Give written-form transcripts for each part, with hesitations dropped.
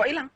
kok hilang.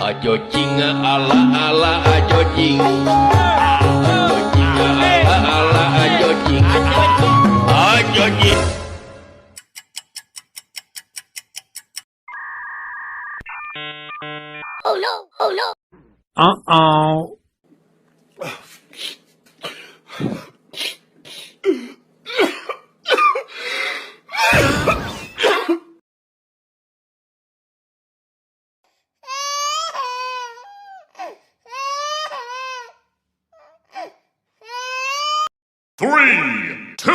Ajo jinga ala ala ajo jing. Ajo jinga ala ala ajo jing. Ajo jing. Oh no, oh no. Uh-oh. Three, two,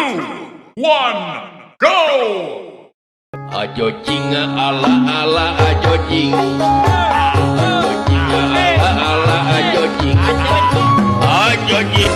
one, go! Ajo jinga ala ala ajo jing. Ajo jinga ala ala ajo jing. Ajo jing.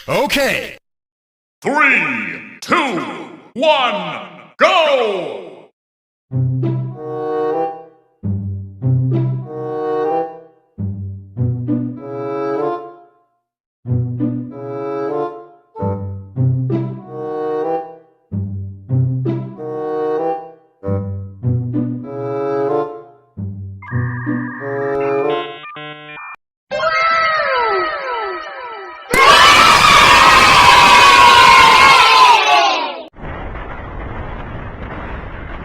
Okay. 3, 2, 1.